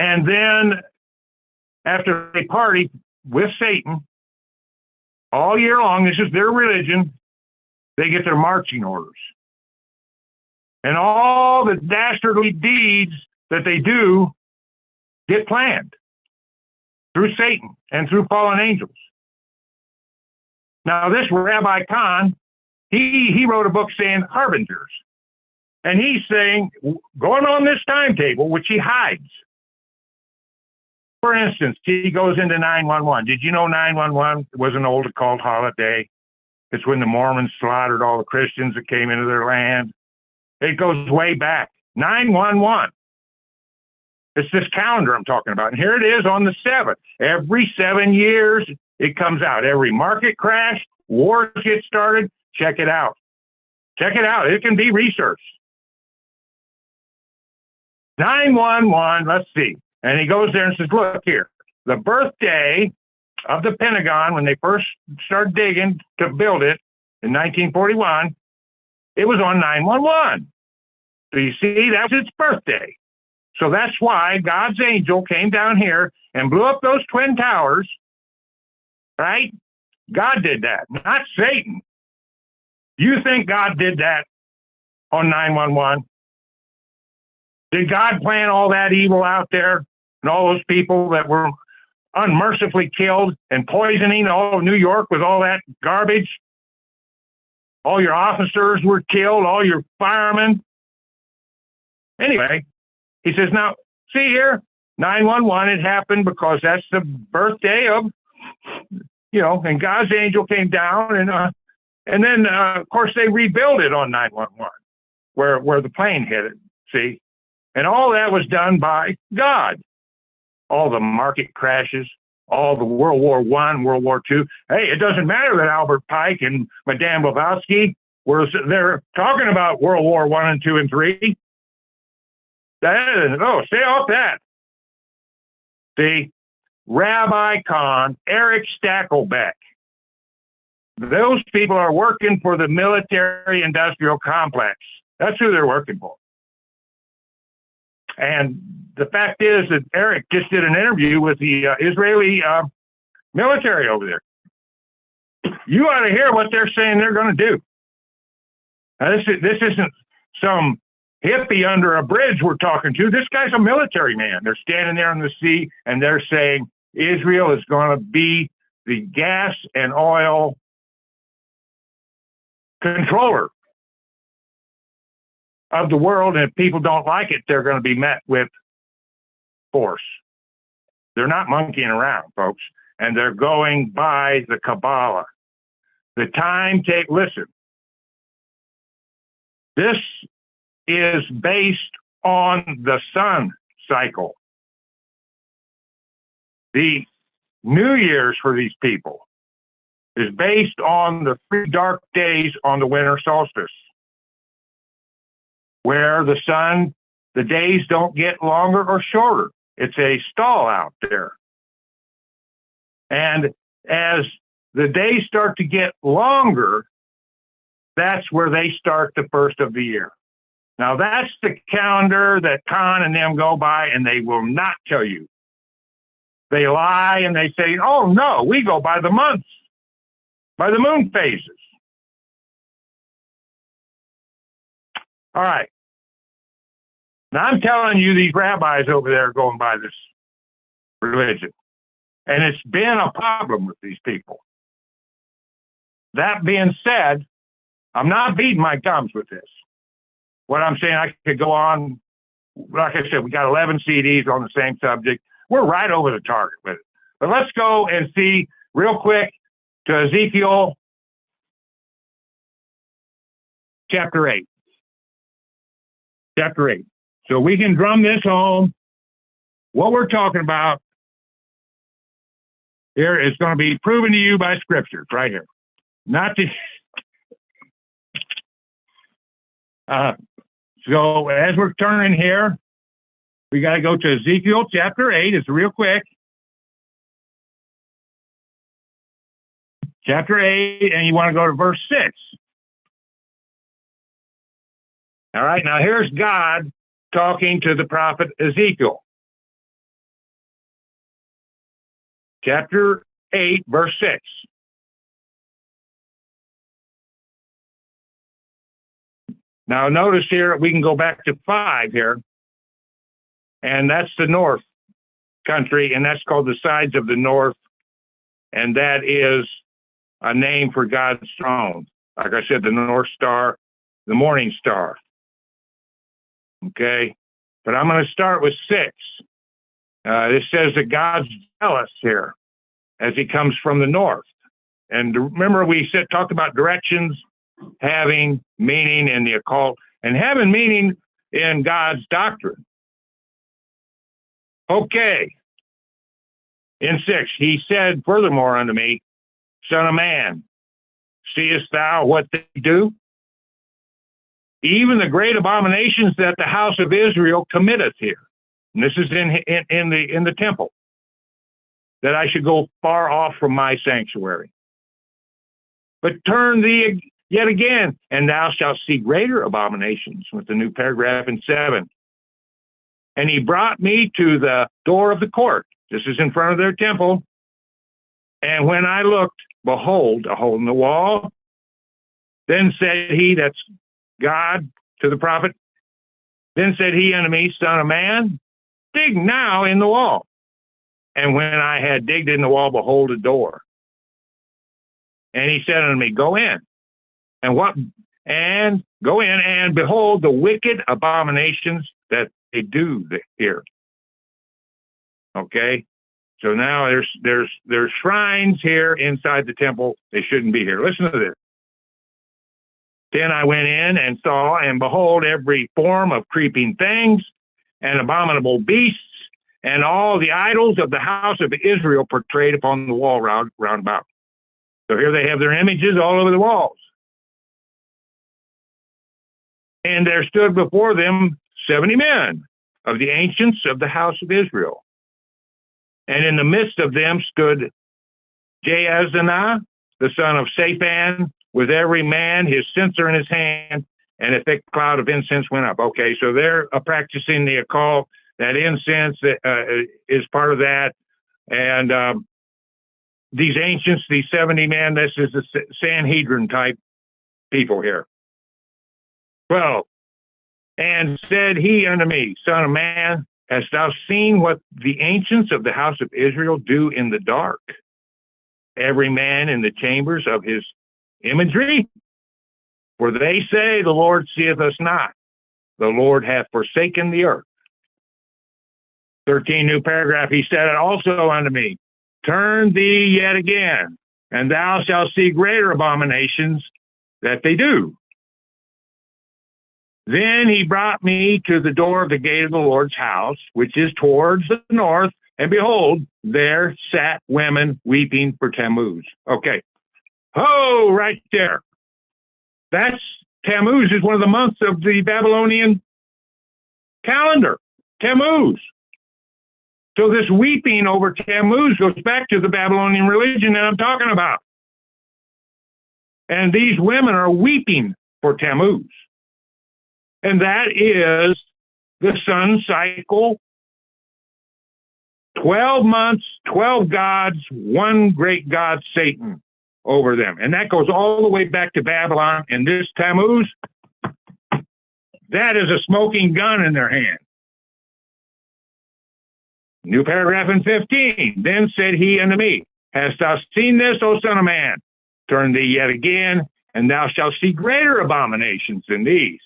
And then after they party with Satan all year long, this is their religion, they get their marching orders. And all the dastardly deeds that they do get planned through Satan and through fallen angels. Now, this Rabbi Kahn, he wrote a book saying harbingers. And he's saying, going on this timetable, which he hides. For instance, he goes into 9/11. Did you know 9/11 was an old occult holiday? It's when the Mormons slaughtered all the Christians that came into their land. It goes way back. 9/11. It's this calendar I'm talking about. And here it is on the 7th. Every 7 years, it comes out. Every market crash, wars get started. Check it out. Check it out. It can be researched. 9/11, let's see. And he goes there and says, look here, the birthday of the Pentagon, when they first started digging to build it in 1941, it was on 9/11. So you see, that's its birthday. So that's why God's angel came down here and blew up those twin towers, right? God did that, not Satan. You think God did that on 9/11? Did God plan all that evil out there and all those people that were unmercifully killed and poisoning all of New York with all that garbage? All your officers were killed, all your firemen. Anyway, he says, now, see here, 9/11, it happened because that's the birthday of, and God's angel came down, and then, of course, they rebuilt it on 9/11. where the plane hit it. See, and all that was done by God. All the market crashes, all the World War I, World War II. Hey, it doesn't matter that Albert Pike and Madame Blavatsky were they're talking about World War I and II and III. Stay off that. See, Rabbi Kahn, Eric Stakelbeck, those people are working for the military-industrial complex. That's who they're working for. And the fact is that Eric just did an interview with the Israeli military over there. You ought to hear what they're saying they're going to do. Now, this isn't some hippie under a bridge we're talking to. This guy's a military man. They're standing there in the sea, and they're saying Israel is going to be the gas and oil controller of the world, and if people don't like it, they're going to be met with force. They're not monkeying around, folks, and they're going by the Kabbalah. The listen, this is based on the sun cycle. The New Year's for these people is based on the 3 dark days on the winter solstice, where the days don't get longer or shorter. It's a stall out there. And as the days start to get longer, that's where they start the first of the year. Now, that's the calendar that Kahn and them go by, and they will not tell you. They lie and they say, oh, no, we go by the months, by the moon phases. All right. Now, I'm telling you, these rabbis over there are going by this religion. And it's been a problem with these people. That being said, I'm not beating my gums with this. What I'm saying, I could go on. Like I said, we got 11 CDs on the same subject. We're right over the target with it. But let's go and see real quick to Ezekiel chapter 8. Chapter 8. So we can drum this home. What we're talking about here is going to be proven to you by scriptures right here. Not to. So as we're turning here, we got to go to Ezekiel chapter 8. It's real quick. Chapter 8, and you want to go to verse 6. All right, now here's God talking to the prophet Ezekiel. Chapter 8, verse 6. Now notice here, we can go back to 5 here. And that's the north country, and that's called the sides of the north. And that is a name for God's throne. Like I said, the North Star, the morning star. Okay? But I'm going to start with 6. It says that God's jealous here as he comes from the north. And remember, we talked about directions having meaning in the occult and having meaning in God's doctrine. Okay. In 6, he said furthermore unto me, Son of man, seest thou what they do? Even the great abominations that the house of Israel committeth here. And this is in the temple. That I should go far off from my sanctuary. But turn thee yet again, and thou shalt see greater abominations, with the new paragraph in 7. And he brought me to the door of the court. This is in front of their temple. And when I looked, behold, a hole in the wall. Then said he, that's God to the prophet. Then said he unto me, Son of man, dig now in the wall. And when I had digged in the wall, behold, a door. And he said unto me, Go in. And go in and behold the wicked abominations that they do here. Okay, so now there's shrines here inside the temple. They shouldn't be here. Listen to this. Then I went in and saw, and behold, every form of creeping things and abominable beasts, and all the idols of the house of Israel portrayed upon the wall round about. So here they have their images all over the walls. And there stood before them 70 men of the ancients of the house of Israel. And in the midst of them stood Jaazaniah, the son of Shaphan, with every man his censer in his hand, and a thick cloud of incense went up. Okay, so they're practicing the occult. That incense is part of that. And these ancients, these 70 men, this is the Sanhedrin type people here. 12. And said he unto me, Son of man, hast thou seen what the ancients of the house of Israel do in the dark? Every man in the chambers of his imagery? For they say, the Lord seeth us not. The Lord hath forsaken the earth. 13, new paragraph. He said also unto me, Turn thee yet again, and thou shalt see greater abominations that they do. Then he brought me to the door of the gate of the Lord's house, which is towards the north, and behold, there sat women weeping for Tammuz. Okay. Oh, right there. That's Tammuz is one of the months of the Babylonian calendar. Tammuz. So this weeping over Tammuz goes back to the Babylonian religion that I'm talking about. And these women are weeping for Tammuz. And that is the sun cycle. 12 months, 12 gods, one great god, Satan, over them. And that goes all the way back to Babylon. And this Tammuz, that is a smoking gun in their hand. New paragraph in 15. Then said he unto me, Hast thou seen this, O son of man? Turn thee yet again, and thou shalt see greater abominations than these.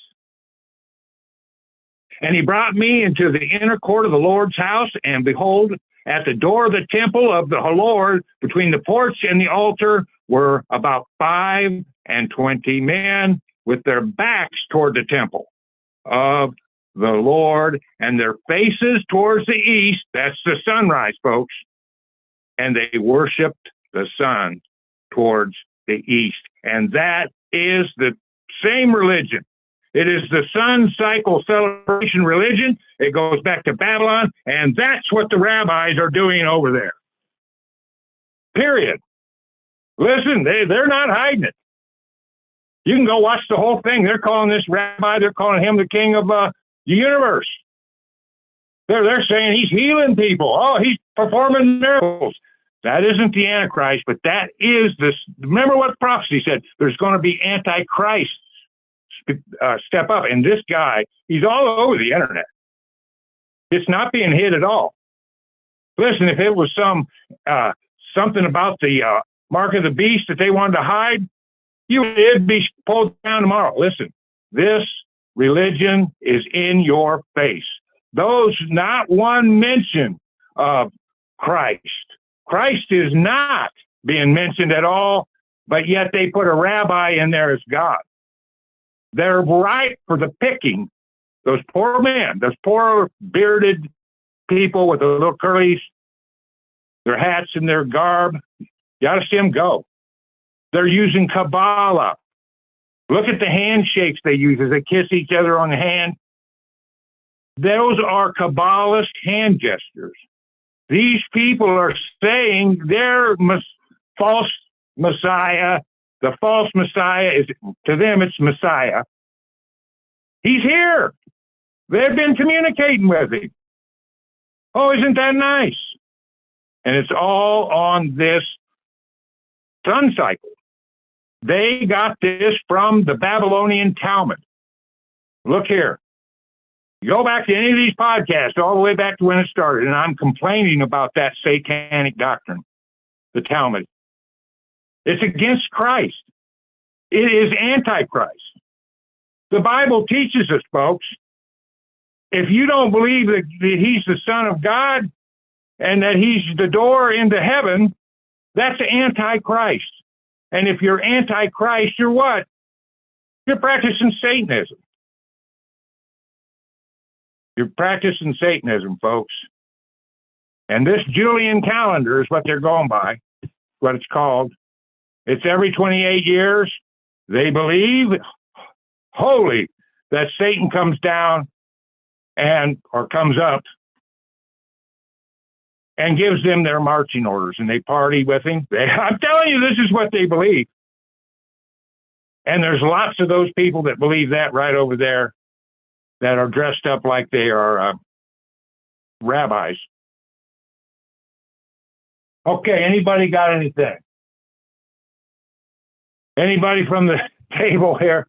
And he brought me into the inner court of the Lord's house, and behold, at the door of the temple of the Lord, between the porch and the altar, were about 25 men with their backs toward the temple of the Lord, and their faces towards the east. That's the sunrise, folks. And they worshiped the sun towards the east. And that is the same religion. It is the sun cycle celebration religion. It goes back to Babylon, and that's what the rabbis are doing over there. Period. Listen, they're not hiding it. You can go watch the whole thing. They're calling this rabbi, they're calling him the king of the universe. They're saying he's healing people. Oh, he's performing miracles. That isn't the Antichrist, but that is this. Remember what prophecy said? There's going to be Antichrist step up. And this guy, he's all over the internet. It's not being hid at all. Listen, if it was something about the mark of the beast that they wanted to hide, it'd be pulled down tomorrow. Listen, this religion is in your face. Those, not one mention of Christ. Christ is not being mentioned at all, but yet they put a rabbi in there as God. They're ripe for the picking. Those poor men, those poor bearded people with the little curlies, their hats and their garb, you ought to see them go. They're using Kabbalah. Look at the handshakes they use as they kiss each other on the hand. Those are Kabbalist hand gestures. These people are saying their false Messiah, the false Messiah is, to them, it's Messiah. He's here. They've been communicating with him. Oh, isn't that nice? And it's all on this sun cycle. They got this from the Babylonian Talmud. Look here. Go back to any of these podcasts, all the way back to when it started, and I'm complaining about that satanic doctrine, the Talmud. It's against Christ. It is antichrist. The Bible teaches us, folks, if you don't believe that he's the Son of God and that he's the door into heaven, that's antichrist. And if you're antichrist, you're what? You're practicing Satanism. You're practicing Satanism, folks. And this Julian calendar is what they're going by, what it's called. It's every 28 years. They believe wholly that Satan comes down or comes up and gives them their marching orders, and they party with him. I'm telling you, this is what they believe. And there's lots of those people that believe that right over there that are dressed up like they are rabbis. Okay, anybody got anything? Anybody from the table here?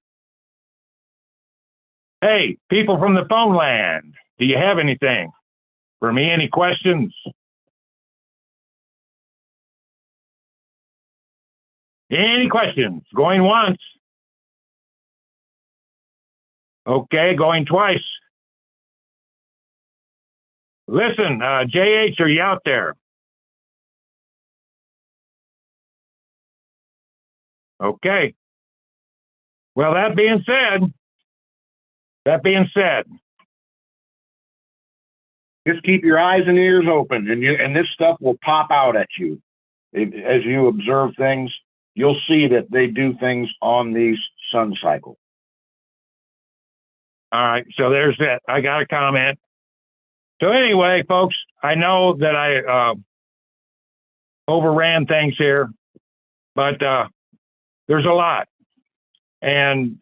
Hey, people from the phone land, do you have anything for me? Any questions? Any questions? Going once. Okay, going twice. Listen, JH, are you out there? Okay. Well, that being said, just keep your eyes and ears open, and this stuff will pop out at you. As you observe things, you'll see that they do things on these sun cycles. All right, so there's that. I got a comment. So anyway, folks, I know that I overran things here, but there's a lot. And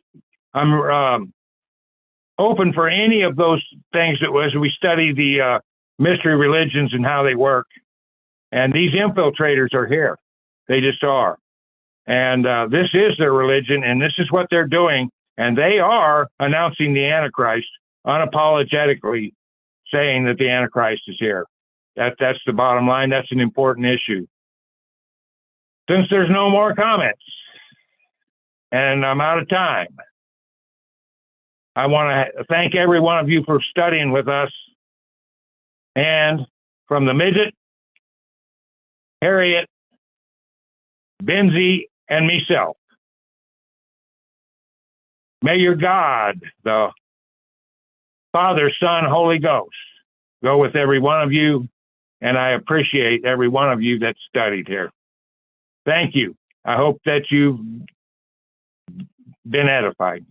I'm open for any of those things as we study the mystery religions and how they work. And these infiltrators are here. They just are. And this is their religion, and this is what they're doing. And they are announcing the Antichrist unapologetically, saying that the Antichrist is here. That's the bottom line. That's an important issue. Since there's no more comments, and I'm out of time, I want to thank every one of you for studying with us. And from the Midget, Harriet, Benzie, and myself, may your God, the Father, Son, Holy Ghost, go with every one of you, and I appreciate every one of you that studied here. Thank you. I hope that you've been edified.